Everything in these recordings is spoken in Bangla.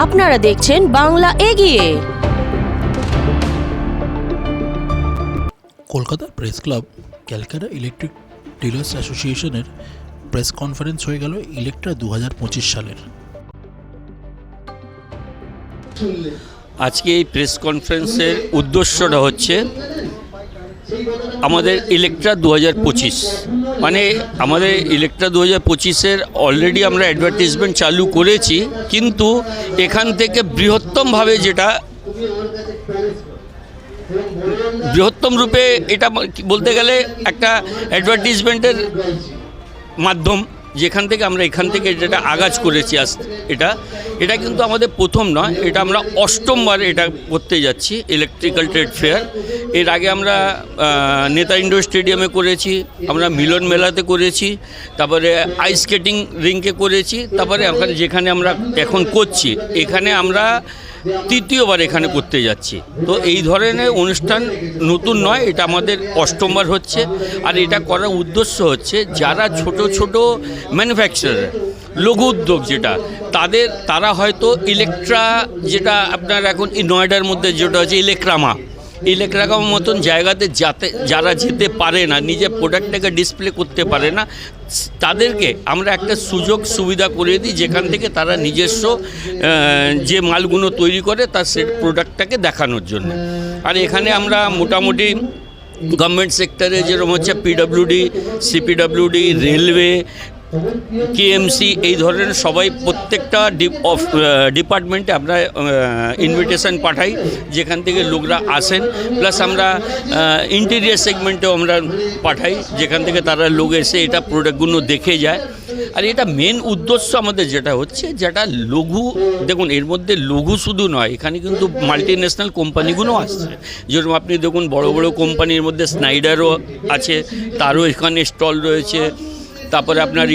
আপনারা দেখছেন বাংলা এগিয়ে। কলকাতার press club Calcutta electric dealers অ্যাসোসিয়েশনের প্রেস কনফারেন্স হয়ে গেল ইলেকট্রা 2025 সালের। আজকে এই প্রেস কনফারেন্সের উদ্দেশ্যটা হচ্ছে আমাদের ইলেকট্রা 2025, মানে আমাদের ইলেকট্রা 2025-এর অলরেডি আমরা অ্যাডভার্টাইজমেন্ট চালু করেছি, কিন্তু এখান থেকে বৃহত্তমভাবে যেটা বৃহত্তম রূপে এটা বলতে গেলে একটা অ্যাডভার্টাইজমেন্টের মাধ্যম, যেখান থেকে আমরা এখান থেকে যেটা আগাজ করেছি এটা কিন্তু আমাদের প্রথম নয়, এটা আমরা অষ্টমবার এটা করতে যাচ্ছি ইলেকট্রিক্যাল ট্রেড ফেয়ার। এর আগে আমরা নেতা ইন্ডোর স্টেডিয়ামে করেছি, আমরা মিলন মেলাতে করেছি, তারপরে আইস স্কেটিং রিঙ্কে করেছি, তারপরে যেখানে আমরা এখন করছি এখানে আমরা তৃতীয়বার এখানে করতে যাচ্ছি। তো এই ধরনের অনুষ্ঠান নতুন নয়, এটা আমাদের অষ্টমবার হচ্ছে। আর এটা করার উদ্দেশ্য হচ্ছে যারা ছোট ছোট ম্যানুফ্যাকচারার, লঘু উদ্যোগ যেটা তারা হয়তো ইলেকট্রা, যেটা আপনার এখন নয়ডার মধ্যে যেটা হচ্ছে ইলেকট্রাকার মতন জায়গাতে যারা যেতে পারে না, নিজের প্রোডাক্টটাকে ডিসপ্লে করতে পারে না, তাদেরকে আমরা একটা সুযোগ সুবিধা করে দিই, যেখান থেকে তারা নিজস্ব যে মালগুলো তৈরি করে তার সে প্রোডাক্টটাকে দেখানোর জন্য। আর এখানে আমরা মোটামুটি গভর্নমেন্ট সেক্টরে যেরকম হচ্ছে পিডব্লিউডি, সিপিডব্লিউডি, রেলওয়ে, কেএমসি, এই ধরনের সবাই প্রত্যেকটা ডিপার্টমেন্টে আমরা ইনভিটেশন পাঠাই, যেখান থেকে লোকরা আসেন। প্লাস আমরা ইন্টেরিয়ার সেগমেন্টেও আমরা পাঠাই, যেখান থেকে তারা লোক এসে এটা প্রোডাক্টগুলো দেখে যায়। আর এটা মেন উদ্দেশ্য আমাদের যেটা হচ্ছে, যেটা লঘু, দেখুন এর মধ্যে লঘু শুধু নয়, এখানে কিন্তু মাল্টি ন্যাশনাল কোম্পানিগুলো আসছে। যেরকম আপনি দেখুন বড় বড় কোম্পানির মধ্যে স্নাইডারও আছে, তারও এখানে স্টল রয়েছে। তারপরে আপনার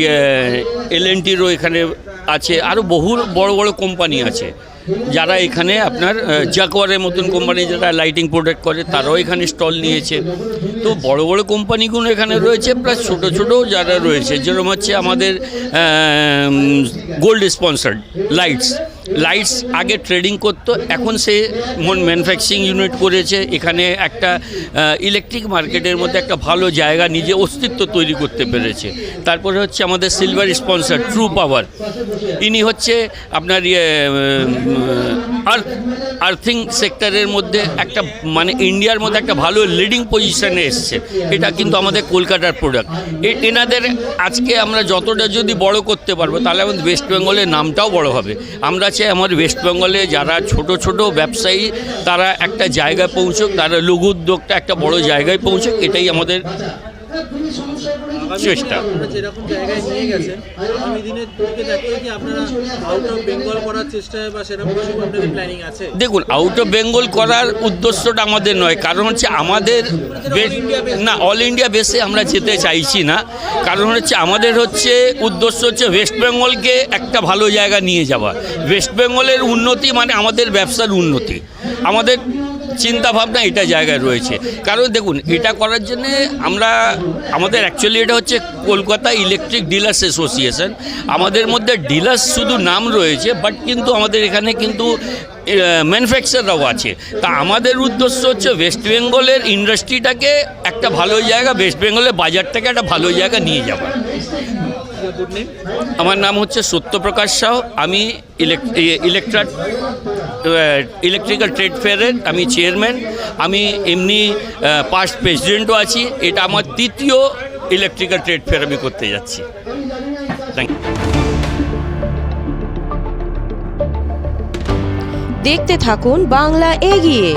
এলএনটিরও এখানে আছে, আরও বহু বড় বড় কোম্পানি আছে যারা এখানে আপনার জাকওয়ারের মতন কোম্পানি যারা লাইটিং প্রোডাক্ট করে তারাও এখানে স্টল নিয়েছে। তো বড় বড় কোম্পানিগুলো এখানে রয়েছে, প্লাস ছোটো ছোটো যারা রয়েছে, যেরকম হচ্ছে আমাদের গোল্ড স্পন্সার্ড লাইটস আগে ট্রেডিং করতো, এখন সে ম্যানুফ্যাকচারিং ইউনিট করেছে, এখানে একটা ইলেকট্রিক মার্কেটের মধ্যে একটা ভালো জায়গা নিজে অস্তিত্ব তৈরি করতে পেরেছে। তারপরে হচ্ছে আমাদের সিলভার স্পন্সার ট্রু পাওয়ার, ইনি হচ্ছে আপনার আর্থিং সেক্টরের মধ্যে একটা মানে ইন্ডিয়ার মধ্যে একটা ভালো লিডিং পজিশনে এসছে। এটা কিন্তু আমাদের কলকাতার প্রোডাক্ট। এনাদের আজকে আমরা যতটা যদি বড় করতে পারবো, তাহলে আমাদের ওয়েস্ট বেঙ্গলের নামটাও বড় হবে। আমরা চাই আমার ওয়েস্ট বেঙ্গলে যারা ছোট ছোট ব্যবসায়ী তারা একটা জায়গায় পৌঁছুক, তারা লঘু উদ্যোগটা একটা বড় জায়গায় পৌঁছুক, এটাই আমাদের চেষ্টা। যেরকম জায়গায় নিয়ে গেছেন, আগামী দিনের দিকে দেখে কি আপনারা আউট অফ বেঙ্গল করার চেষ্টা বা সেরকম কিছু আপনাদের প্ল্যানিং আছে? দেখুন, আউট অফ বেঙ্গল করার উদ্দেশ্যটা আমাদের নয়, কারণ হচ্ছে আমাদের না অল ইন্ডিয়া বেসে আমরা যেতে চাইছি না। কারণ হচ্ছে আমাদের হচ্ছে উদ্দেশ্য হচ্ছে ওয়েস্ট বেঙ্গলকে একটা ভালো জায়গা নিয়ে যাওয়া। ওয়েস্ট বেঙ্গলের উন্নতি মানে আমাদের ব্যবসার উন্নতি, আমাদের চিন্তাভাবনা এটা জায়গায় রয়েছে। কারণ দেখুন, এটা করার জন্যে আমাদের অ্যাকচুয়ালি এটা হচ্ছে কলকাতা ইলেকট্রিক ডিলার্স অ্যাসোসিয়েশন। আমাদের মধ্যে ডিলার্স শুধু নাম রয়েছে, বাট কিন্তু আমাদের এখানে কিন্তু ম্যানুফ্যাকচারারও আছে। তা আমাদের উদ্দেশ্য হচ্ছে ওয়েস্ট বেঙ্গলের ইন্ডাস্ট্রিটাকে একটা ভালো জায়গা, ওয়েস্ট বেঙ্গলের বাজারটাকে একটা ভালো জায়গা নিয়ে যাওয়া। আমার নাম হচ্ছে সত্যপ্রকাশ সাউ, আমি ইলেকট্রিক্যাল ট্রেড ফেয়ারের আমি চেয়ারম্যান। আমি এমনি পাস্ট প্রেসিডেন্টও আছি। এটা আমার তৃতীয় ইলেকট্রিক্যাল ট্রেড ফেয়ার আমি করতে যাচ্ছি। Thank you. দেখতে থাকুন বাংলা এগিয়ে।